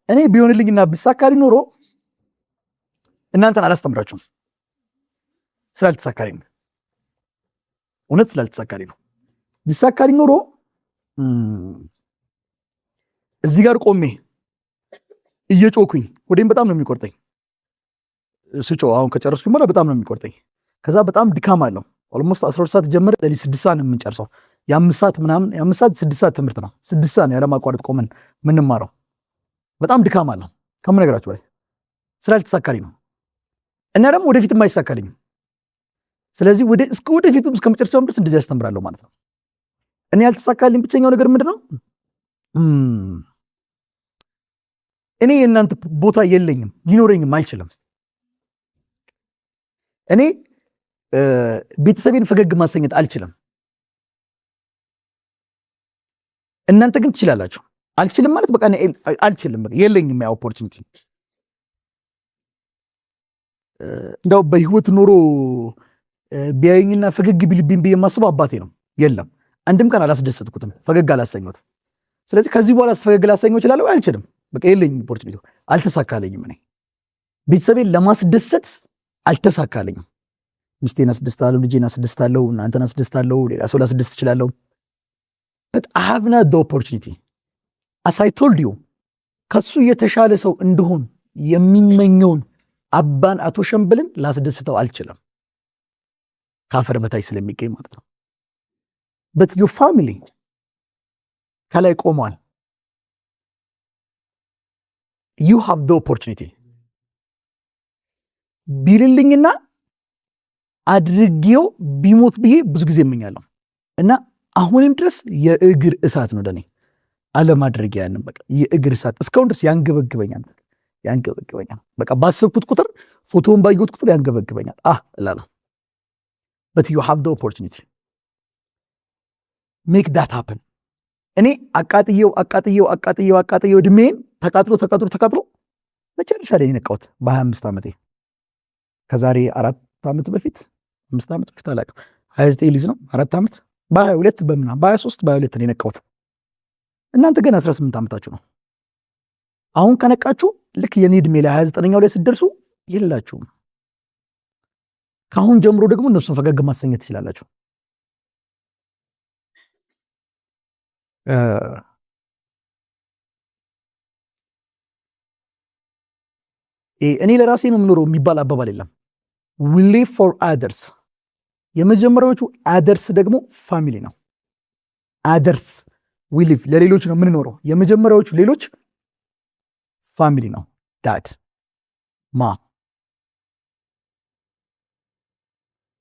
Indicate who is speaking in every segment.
Speaker 1: እኔ ቢሆንልኝና ቢሳካልኝ ኖሮ እናንተን አላስተምራችሁም። ስላልተሳካልኝ ነው። እውነት ስላልተሳካልኝ ነው። ቢሳካልኝ ኖሮ እዚህ ጋር ቆሜ እየጮኩኝ ወዴም በጣም ነው የሚቆርጠኝ። ስጮ አሁን ከጨረስኩኝ በኋላ በጣም ነው የሚቆርጠኝ። ከዛ በጣም ድካም አለው። ኦልሞስት 12 ሰዓት ጀምር ለሊ 6 ሰዓት ነው የምንጨርሰው። የ5 ሰዓት ምናምን የ5 ሰዓት 6 ሰዓት ትምህርት ነው። 6 ሰዓት ነው ያለማቋረጥ ቆመን ምንማረው። በጣም ድካም አለው ከምነግራችሁ በላይ ስላልተሳካልኝ ነው። እና ደግሞ ወደፊትም አይሳካልኝም። ስለዚህ ወደፊቱም እስከ መጨረሻው ድረስ እንደዚህ ያስተምራለሁ ማለት ነው። እኔ ያልተሳካልኝ ብቸኛው ነገር ምንድነው? እኔ የእናንተ ቦታ የለኝም፣ ሊኖረኝም አይችልም። እኔ ቤተሰቤን ፈገግ ማሰኘት አልችልም። እናንተ ግን ትችላላችሁ። አልችልም ማለት በቃ አልችልም፣ የለኝም ያ ኦፖርቹኒቲ። እንደው በህይወት ኖሮ ቢያየኝና ፈገግ ቢልብኝ ብዬ የማስበው አባቴ ነው። የለም አንድም ቀን አላስደሰትኩትም፣ ፈገግ አላሰኘሁትም። ስለዚህ ከዚህ በኋላ ፈገግ ላሰኘው እችላለሁ? አልችልም። በቃ የለኝም ኦፖርቹኒቲ፣ አልተሳካለኝም። እኔ ቤተሰቤን ለማስደሰት አልተሳካለኝም። ሚስቴን አስደስታለሁ፣ ልጄን አስደስታለሁ፣ እናንተን አስደስታለሁ፣ ሌላ ሰው ላስደስት እችላለሁ። but I have not the opportunity. as I told you ከሱ የተሻለ ሰው እንደሆን የሚመኘውን አባን አቶ ሸምብልን ላስደስተው አልችልም፣ ካፈር በታች ስለሚገኝ ማለት ነው። but your family ከላይ ቆሟል። you have the opportunity ቢልልኝና አድርጌው ቢሞት ብዬ ብዙ ጊዜ እመኛለሁ። እና አሁንም ድረስ የእግር እሳት ነው ለኔ አለማድረግ። ያንን በቃ የእግር እሳት እስካሁን ድረስ ያንገበግበኛል። በቃ ባሰብኩት ቁጥር ፎቶውን ባየሁት ቁጥር ያንገበግበኛል እላለሁ። but you have the opportunity make that happen። እኔ አቃጥየው እድሜን ተቃጥሎ መጨረሻ ላይ የነቃሁት በ25 ዓመቴ ከዛሬ 4 ዓመት በፊት 5 ዓመት በፊት አላውቅም። 29 ሊዝ ነው 4 ዓመት በ22 በምናምን በ23 በ22 ነው የነቃሁት። እናንተ ገና 18 ዓመታችሁ ነው። አሁን ከነቃችሁ ልክ የኔ እድሜ ላይ 29ኛው ላይ ስትደርሱ የላችሁም። ከአሁን ጀምሮ ደግሞ እነሱን ፈገግ ማሰኘት ትችላላችሁ። እኔ ለራሴ ነው የምኖረው የሚባል አባባል የለም። we live for others። የመጀመሪያዎቹ others ደግሞ ፋሚሊ ነው። others we live ለሌሎች ነው የምንኖረው። የመጀመሪያዎቹ ሌሎች ፋሚሊ ነው። ዳድ ማ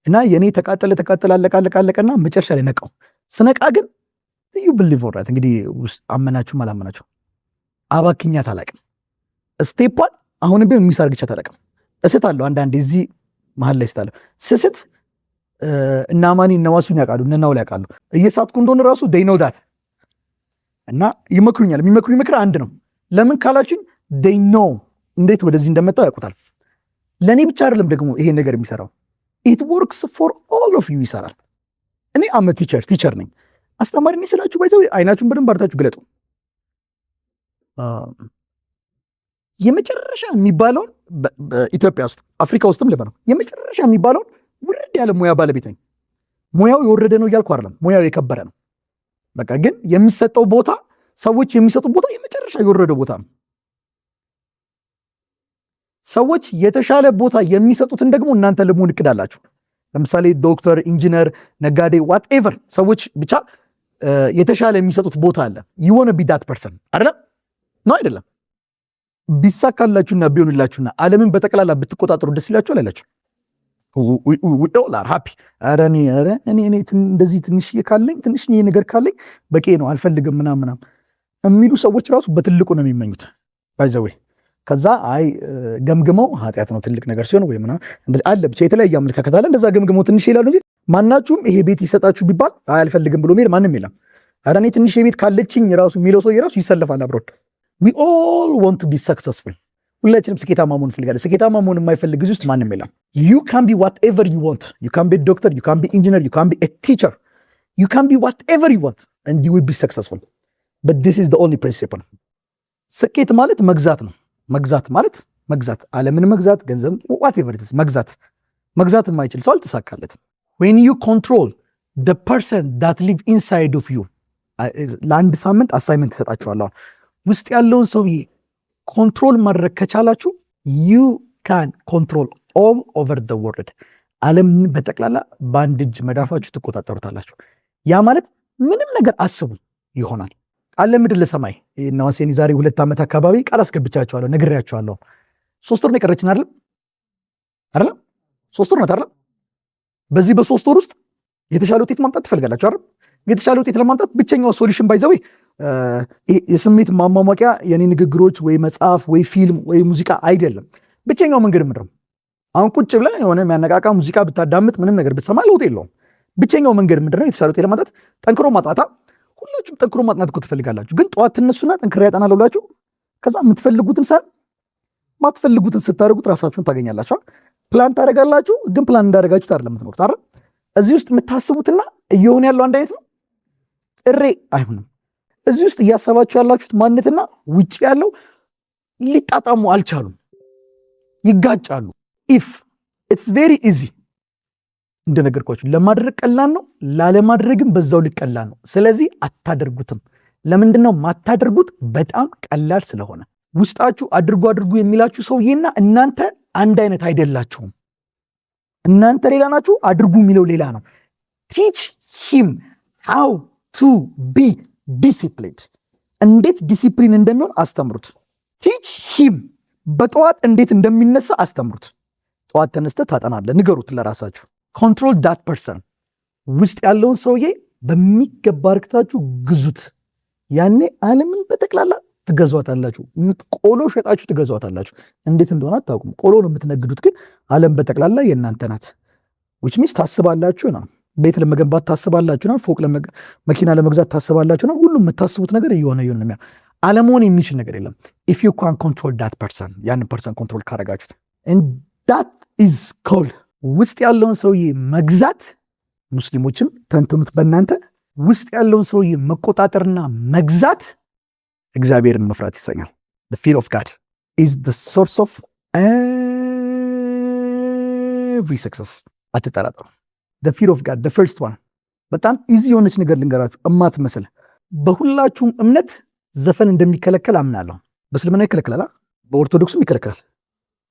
Speaker 1: እና የኔ ተቃጠለ አለቀና መጨረሻ ላይ ነቃው። ስነቃ ግን you believe or not እንግዲህ አመናችሁም አላመናችሁ አባክኛት አላቅም። ስቴፓን አሁንም ቢሆን የሚሳርግቻት አላቅም። እስታለሁ አንዳንዴ እዚህ መሀል ላይ ስታለሁ ስስት እና ማኒ እነዋሱን ያውቃሉ እነናው ላይ ያውቃሉ እየሳትኩ እንደሆነ ራሱ they know that እና ይመክሩኛል። የሚመክሩኝ ምክር አንድ ነው። ለምን ካላችሁ they know እንዴት ወደዚህ እንደመጣው ያውቁታል። ለኔ ብቻ አይደለም ደግሞ ይሄ ነገር የሚሰራው it works for all of you ይሰራል። እኔ አመ ቲቸር ነኝ፣ አስተማሪ ነኝ ስላችሁ ባይዘው አይናችሁን በደንብ አርታችሁ ግለጡ። የመጨረሻ የሚባለውን በኢትዮጵያ ውስጥ አፍሪካ ውስጥም ልበለው የመጨረሻ የሚባለውን ውርድ ያለ ሙያ ባለቤት ነኝ። ሙያው የወረደ ነው እያልኩ አይደለም፣ ሙያው የከበረ ነው። በቃ ግን የሚሰጠው ቦታ ሰዎች የሚሰጡ ቦታ የመጨረሻ የወረደ ቦታ ነው። ሰዎች የተሻለ ቦታ የሚሰጡትን ደግሞ እናንተ ለመሆን እቅዳላችሁ። ለምሳሌ ዶክተር፣ ኢንጂነር፣ ነጋዴ ዋትኤቨር ሰዎች ብቻ የተሻለ የሚሰጡት ቦታ አለ። you want to be that person አይደለም ነው አይደለም? ቢሳካላችሁና ቢሆንላችሁና ዓለምን በጠቅላላ ብትቆጣጠሩ ደስ ይላችሁ አላላችሁ? we all are happy። እኔ እንደዚህ ትንሽዬ ነገር ካለኝ በቂ ነው አልፈልግም ምናምን የሚሉ ሰዎች ራሱ በትልቁ ነው የሚመኙት ባይዘዌ። ከዛ አይ ገምግመው ኃጢአት ነው ትልቅ ነገር ሲሆን ወይ ምናምን እንደዚህ አለ ብቻ የተለያየ አመለካከት አለ። እንደዛ ገምግመው ትንሽ ይላሉ እንጂ ማናችሁም ይሄ ቤት ይሰጣችሁ ቢባል አይ አልፈልግም ብሎ ሄድ ማንም የለም። ኧረ እኔ ትንሽ ቤት ካለችኝ ራሱ የሚለው ሰው የራሱ ይሰለፋል አብሮት። we all want to be successful። ሁላችንም ስኬታማ መሆን እንፈልጋለን። ስኬታማ መሆን የማይፈልግ እዚህ ውስጥ ማንም የለም። you can be whatever you want. you can be a doctor, you can be engineer, you can be a teacher, you can be whatever you want and you will be successful. but this is the only principle. ስኬት ማለት መግዛት ነው። መግዛት ማለት መግዛት፣ ዓለምን መግዛት፣ ገንዘብ whatever it is መግዛት የማይችል ሰው አልተሳካለትም። when you control the person that live inside of you ለአንድ ሳምንት አሳይመንት ተሰጣችኋለሁ። ውስጥ ያለውን ሰውዬ ኮንትሮል ማድረግ ከቻላችሁ you can control all over the world ዓለምን በጠቅላላ በአንድ እጅ መዳፋችሁ ትቆጣጠሩታላችሁ። ያ ማለት ምንም ነገር አስቡ ይሆናል። ቃል ምድር ለሰማይ ነዋሴን ዛሬ 2 ዓመት አካባቢ ቃል አስገብቻቸዋለሁ፣ ነግሬያቸዋለሁ። 3 ወር ነው የቀረችን አይደል? 3 ወር ነው አይደል? በዚህ በ3 ወር ውስጥ የተሻለ ውጤት ማምጣት ትፈልጋላችሁ አይደል? የተሻለ ውጤት ለማምጣት ብቸኛው ሶሉሽን ባይዘው የስሜት ማሟሟቂያ የኔ ንግግሮች ወይ መጽሐፍ ወይ ፊልም ወይ ሙዚቃ አይደለም። ብቸኛው መንገድ ምንድነው? አሁን ቁጭ ብለህ የሆነ የሚያነቃቃ ሙዚቃ ብታዳምጥ ምንም ነገር ብትሰማ ለውጥ የለውም። ብቸኛው መንገድ ምንድነው? የተሻለ ውጤት ለማምጣት ጠንክሮ ማጥናት። ሁላችሁም ጠንክሮ ማጥናት እኮ ትፈልጋላችሁ፣ ግን ጠዋት ትነሱና ጠንክሬ ያጠናለሁ ብላችሁ ከዛ የምትፈልጉትን ማትፈልጉትን ስታደርጉት ራሳችሁን ታገኛላችሁ። ፕላን ታደርጋላችሁ፣ ግን ፕላን እንዳደረጋችሁት አይደለም የምትኖሩት አይደል? እዚህ ውስጥ የምታስቡትና እየሆነ ያለው አንድ አይነት ነው። ጥሬ አይሆንም። እዚህ ውስጥ እያሰባችሁ ያላችሁት ማንነትና ውጭ ያለው ሊጣጣሙ አልቻሉም፣ ይጋጫሉ። ኢፍ ኢትስ ቬሪ ኢዚ እንደነገርኳችሁ ለማድረግ ቀላል ነው፣ ላለማድረግም በዛው ልክ ቀላል ነው። ስለዚህ አታደርጉትም። ለምንድነው ማታደርጉት? በጣም ቀላል ስለሆነ። ውስጣችሁ አድርጉ አድርጉ የሚላችሁ ሰውዬና እናንተ አንድ አይነት አይደላችሁም። እናንተ ሌላ ናችሁ፣ አድርጉ የሚለው ሌላ ነው። ቲች ሂም ሃው ቱ ቢ ዲሲፕሊንድ፣ እንዴት ዲሲፕሊን እንደሚሆን አስተምሩት። ቲች ሂም በጠዋት እንዴት እንደሚነሳ አስተምሩት። ጠዋት ተነስተህ ታጠናለህ፣ ንገሩት ለራሳችሁ። ኮንትሮል ዳት ፐርሰን፣ ውስጥ ያለውን ሰውዬ በሚገባ አርክታችሁ ግዙት። ያኔ ዓለምን በጠቅላላ ትገዟታላችሁ። ቆሎ ሸጣችሁ ትገዟታላችሁ። እንዴት እንደሆነ አታውቁም። ቆሎ ነው የምትነግዱት፣ ግን ዓለም በጠቅላላ የእናንተ ናት። ዊች ሚንስ ታስባላችሁ ነው። ቤት ለመገንባት ታስባላችሁ ነው። ፎቅ መኪና ለመግዛት ታስባላችሁ ነው። ሁሉም የምታስቡት ነገር እየሆነ ነው። አለመሆን የሚችል ነገር የለም። ኢፍ ዩ ካን ኮንትሮል ዳት ፐርሰን፣ ያንን ፐርሰን ኮንትሮል ካረጋችሁት፣ ዳት ኢዝ ኮልድ ውስጥ ያለውን ሰውዬ መግዛት። ሙስሊሞችም ተንትኑት በእናንተ ውስጥ ያለውን ሰውዬ መቆጣጠርና መግዛት እግዚአብሔርን መፍራት ይሰኛል። the fear of God is the source of every success። አትጠራጠሩ። the fear of God the first one በጣም ኢዚ የሆነች ነገር ልንገራችሁ እማትመስል። በሁላችሁም እምነት ዘፈን እንደሚከለከል አምናለሁ። በእስልምና ይከለከላል፣ በኦርቶዶክስም ይከለከላል፣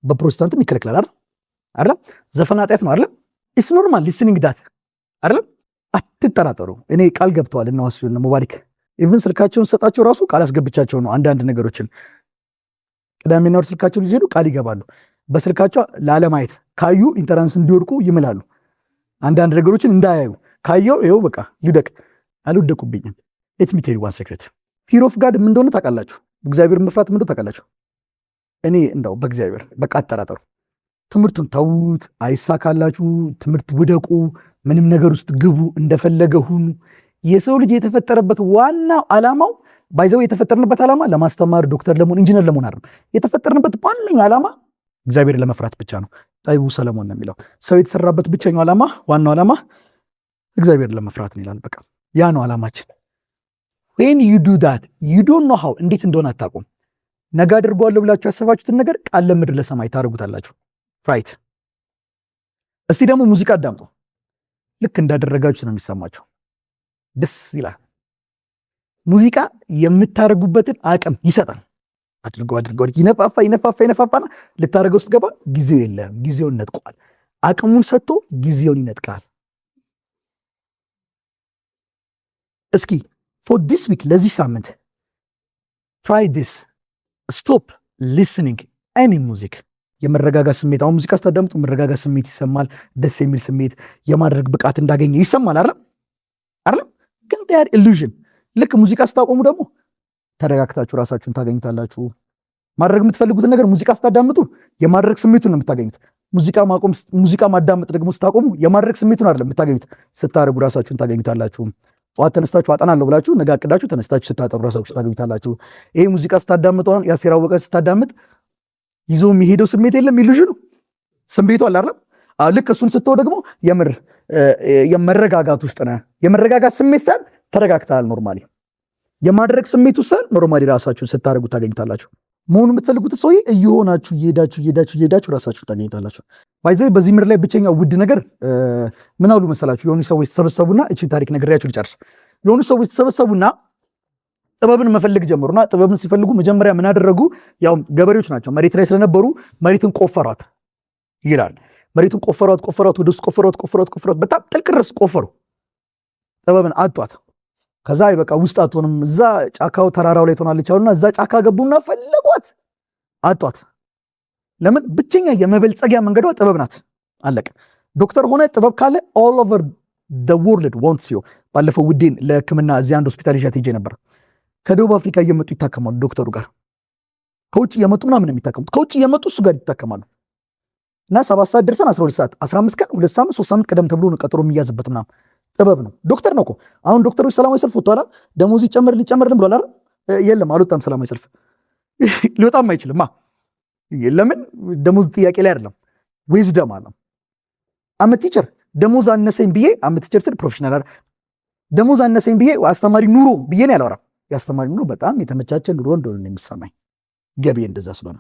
Speaker 1: በፕሮቴስታንትም ይከለከላል አይደል? ዘፈን ኃጢአት ነው አይደል? ኢትስ ኖርማል ሊስኒንግ ዳት አይደል? አትጠራጠሩ። እኔ ቃል ገብተዋል እና ወስዩን ሙባሪክ ኢቭን ስልካቸውን ሰጣቸው ራሱ ቃል አስገብቻቸው ነው። አንዳንድ ነገሮችን ቅዳሜና ወር ስልካቸውን ይዘሉ ቃል ይገባሉ። በስልካቸው ላለማየት ካዩ ኢንተራንስ እንዲወድቁ ይምላሉ። አንዳንድ ነገሮችን እንዳያዩ ካየው ይኸው በቃ ይውደቅ። አልወደቁብኝም። ሌት ሚ ቴል ዩ ዋን ሴክሬት ፊር ኦፍ ጋድ ምን እንደሆነ ታውቃላችሁ? እግዚአብሔር መፍራት ምን እንደሆነ ታውቃላችሁ? እኔ እንደው በእግዚአብሔር በቃ አጠራጠሩ። ትምህርቱን ተዉት፣ አይሳካላችሁ። ትምህርት ውደቁ፣ ምንም ነገር ውስጥ ግቡ፣ እንደፈለገ ሁኑ። የሰው ልጅ የተፈጠረበት ዋናው ዓላማው ባይዘው የተፈጠርንበት ዓላማ ለማስተማር፣ ዶክተር ለመሆን፣ ኢንጂነር ለመሆን አይደለም። የተፈጠርንበት ዋነኛው ዓላማ እግዚአብሔር ለመፍራት ብቻ ነው። ጠቢቡ ሰለሞን ነው የሚለው ሰው የተሰራበት ብቸኛው ዓላማ፣ ዋናው ዓላማ እግዚአብሔር ለመፍራት ነው ይላል። በቃ ያ ነው ዓላማችን። when you do that you don't know how እንዴት እንደሆነ አታውቁም። ነገ አድርጓለሁ ብላችሁ ያሰባችሁትን ነገር ቃል ለምድር ለሰማይ ታደርጉታላችሁ። ራይት። እስቲ ደግሞ ሙዚቃ አዳምጡ። ልክ እንዳደረጋችሁ ነው የሚሰማችሁ። ደስ ይላል። ሙዚቃ የምታደርጉበትን አቅም ይሰጣል። አድርገው ይነፋፋና ልታደርገው ስትገባ ጊዜው የለም፣ ጊዜውን ነጥቋል። አቅሙን ሰጥቶ ጊዜውን ይነጥቃል። እስኪ for this week ለዚህ ሳምንት try this stop listening any music። የመረጋጋት ስሜት፣ አሁን ሙዚቃ ስታዳምጡ መረጋጋት ስሜት ይሰማል። ደስ የሚል ስሜት፣ የማድረግ ብቃት እንዳገኘ ይሰማል አይደል? ግን they are illusion። ልክ ሙዚቃ ስታቆሙ ደግሞ ተረጋግታችሁ ራሳችሁን ታገኙታላችሁ። ማድረግ የምትፈልጉትን ነገር ሙዚቃ ስታዳምጡ የማድረግ ስሜቱን ነው የምታገኙት። ሙዚቃ ማዳመጥ ደግሞ ስታቆሙ የማድረግ ስሜቱን አይደለም የምታገኙት። ስታደርጉ ራሳችሁን ታገኙታላችሁ። ጠዋት ተነስታችሁ አጠናለሁ ብላችሁ ነገ አቅዳችሁ ተነስታችሁ ስታጠሩ ራሳችሁ ታገኙታላችሁ። ይሄ ሙዚቃ ስታዳምጡ የአስቴር አወቀ ስታዳምጥ ይዞ የሚሄደው ስሜት የለም፣ ኢሉዥኑ ስሜቱ አለ አይደል? ልክ እሱን ስትተው ደግሞ የመረጋጋት ውስጥ ነህ። የመረጋጋት ስሜት ሳይሆን ተረጋግተሃል ኖርማሊ። የማድረግ ስሜት ውስጥ ኖርማሊ ራሳችሁን ስታደርጉ ታገኙታላችሁ። መሆኑ የምትፈልጉት ሰው እየሆናችሁ እየሄዳችሁ ራሳችሁ ታገኙታላችሁ። ባይዘ በዚህ ምድር ላይ ብቸኛው ውድ ነገር ምን አሉ መሰላችሁ? የሆኑ ሰዎች ተሰበሰቡና እቺ ታሪክ ነግሬያችሁ ልጨርስ። የሆኑ ሰዎች ተሰበሰቡና ጥበብን መፈለግ ጀመሩና ጥበብን ሲፈልጉ መጀመሪያ ምን አደረጉ? ያው ገበሬዎች ናቸው፣ መሬት ላይ ስለነበሩ መሬትን ቆፈሯት ይላል። መሬቱን ቆፈሯት፣ ወደ ውስጥ ቆፈሯት፣ በጣም ጥልቅ ድረስ ቆፈሩ። ጥበብን አጧት። ከዛ በቃ ውስጥ አትሆንም፣ እዛ ጫካው ተራራው ላይ ትሆናለች አሉና እዛ ጫካ ገቡና ፈለጓት፣ አጧት። ለምን? ብቸኛ የመበልጸጊያ መንገዷ ጥበብ ናት። አለቀ። ዶክተር ሆነ ጥበብ ካለ all over the world wants you። ባለፈው ውዴን ለሕክምና እዚህ አንድ ሆስፒታል ይዣት ሄጄ ነበር። ከደቡብ አፍሪካ እየመጡ ይታከማሉ ዶክተሩ ጋር። ከውጭ እየመጡ ምናምን የሚታከሙት ከውጭ እየመጡ እሱ ጋር ይታከማሉ። እና 7 ሰዓት ደርሰን 12 ሰዓት 15 ቀን 2 ሳምንት 3 ሳምንት ቀደም ተብሎ ነው ቀጠሮ የሚያዝበት ምናምን። ጥበብ ነው። ዶክተር ነው እኮ አሁን ዶክተሮች ሰላማዊ ሰልፍ ወጥተዋል። ደሞዝ ሊጨመርልን ብሏል አይደል? የለም አልወጣም ሰላማዊ ሰልፍ ሊወጣም አይችልም። ለምን? ደሞዝ ጥያቄ ላይ አይደለም፣ ዊዝደም አለ። አም ቲቸር ደሞዝ አነሰኝ ብዬ አም ቲቸር ስል ፕሮፌሽናል አይደል? ደሞዝ አነሰኝ ብዬ አስተማሪ ኑሮ ብዬ ነው ያላወራም። የአስተማሪ ኑሮ በጣም የተመቻቸ ኑሮ እንደሆነ ነው የሚሰማኝ። ገቢ እንደዛ ስለሆነ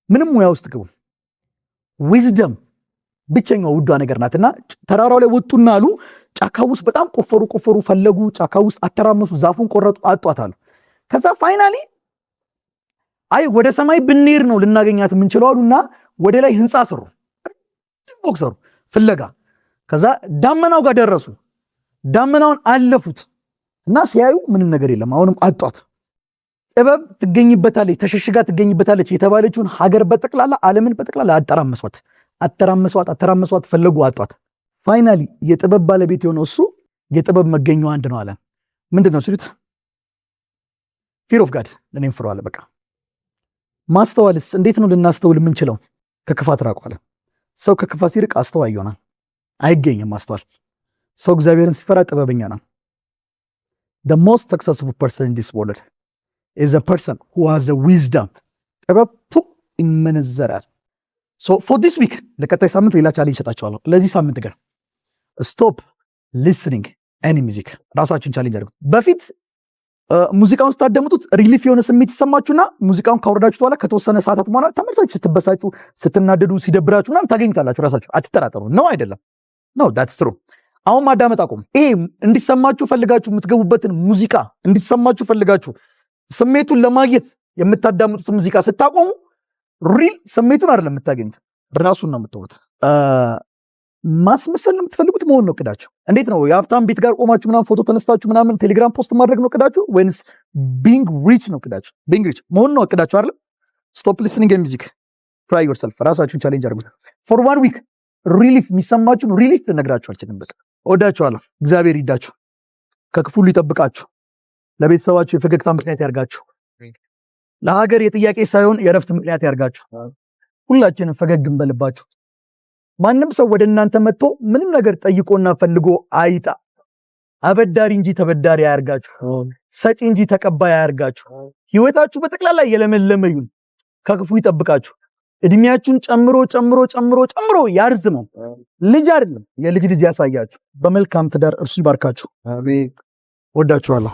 Speaker 1: ምንም ሙያ ውስጥ ግቡ። ዊዝደም ብቸኛው ውዷ ነገር ናትና ተራራው ላይ ወጡና አሉ ጫካ ውስጥ በጣም ቆፈሩ፣ ፈለጉ፣ ጫካ ውስጥ አተራመሱ፣ ዛፉን ቆረጡ፣ አጧታሉ። ከዛ ፋይናሊ አይ ወደ ሰማይ ብንሄድ ነው ልናገኛት የምንችለው አሉና ወደ ላይ ህንፃ ሰሩ፣ ፎቅ ሰሩ ፍለጋ። ከዛ ዳመናው ጋር ደረሱ። ዳመናውን አለፉት እና ሲያዩ ምንም ነገር የለም። አሁንም አጧት። ጥበብ ትገኝበታለች፣ ተሸሽጋ ትገኝበታለች የተባለችውን ሀገር በጠቅላላ ዓለምን በጠቅላላ አተራመሷት፣ ፈለጉ፣ አጧት። ፋይናሊ የጥበብ ባለቤት የሆነው እሱ የጥበብ መገኛው አንድ ነው አለ። ምንድን ነው ሲሉት ፊር ኦፍ ጋድ እኔም ፍሮ አለ። በቃ ማስተዋልስ እንዴት ነው ልናስተውል የምንችለው? ከክፋት ራቁ አለ። ሰው ከክፋት ሲርቅ አስተዋይ ይሆናል። አይገኝም ማስተዋል። ሰው እግዚአብሔርን ሲፈራ ጥበበኛ ነው። the most successful person in this world is a person who has a wisdom። ጥበብ ይመነዘራል። so for this week ለቀጣይ ሳምንት ሌላ ቻሌንጅ ሰጣችኋለሁ። ለዚህ ሳምንት ግን stop listening any music። ራሳችሁን ቻሌንጅ አድርጉት። በፊት ሙዚቃውን ስታደምጡት ሪሊፍ የሆነ ስሜት ይሰማችሁና ሙዚቃውን ካወረዳችሁ በኋላ ከተወሰነ ሰዓታት በኋላ ተመልሳችሁ ስትበሳጩ፣ ስትናደዱ፣ ሲደብራችሁ ምናምን ታገኙታላችሁ። ራሳችሁ አትጠራጠሩ። ነው አይደለም? ነው that's true። አሁን ማዳመጥ አቁም። ይሄ እንዲሰማችሁ ፈልጋችሁ የምትገቡበትን ሙዚቃ እንዲሰማችሁ ፈልጋችሁ ስሜቱን ለማግኘት የምታዳምጡት ሙዚቃ ስታቆሙ ሪል ስሜቱን አይደለም የምታገኙት፣ ራሱን ነው የምትወሩት። ማስመሰል ነው የምትፈልጉት፣ መሆን ነው እቅዳችሁ። እንዴት ነው የሀብታም ቤት ጋር ቆማችሁ ምናምን ፎቶ ተነስታችሁ ምናምን ቴሌግራም ፖስት ማድረግ ነው እቅዳችሁ፣ ወይንስ ቢንግ ሪች ነው እቅዳችሁ? ቢንግ ሪች መሆን ነው እቅዳችሁ አይደል? ስቶፕ ሊስኒንግ ሚውዚክ፣ ትራይ ዮርሰልፍ። ራሳችሁን ቻሌንጅ አድርጉት ፎር ዋን ዊክ። ሪሊፍ የሚሰማችሁን ሪሊፍ ልነግራችሁ አልችልም። በቃ እወዳችኋለሁ። እግዚአብሔር ይዳችሁ፣ ከክፉ ሁሉ ይጠብቃችሁ፣ ለቤተሰባችሁ የፈገግታ ምክንያት ያርጋችሁ፣ ለሀገር የጥያቄ ሳይሆን የእረፍት ምክንያት ያርጋችሁ። ሁላችንም ፈገግ እንበልባችሁ። ማንም ሰው ወደ እናንተ መጥቶ ምንም ነገር ጠይቆና ፈልጎ አይጣ። አበዳሪ እንጂ ተበዳሪ አያርጋችሁ፣ ሰጪ እንጂ ተቀባይ አያርጋችሁ። ህይወታችሁ በጠቅላላ የለመለመ ይሁን፣ ከክፉ ይጠብቃችሁ። እድሜያችሁን ጨምሮ ያርዝመው። ልጅ አይደለም የልጅ ልጅ ያሳያችሁ። በመልካም ትዳር እርሱ ይባርካችሁ። አሜን። ወዳችኋለሁ።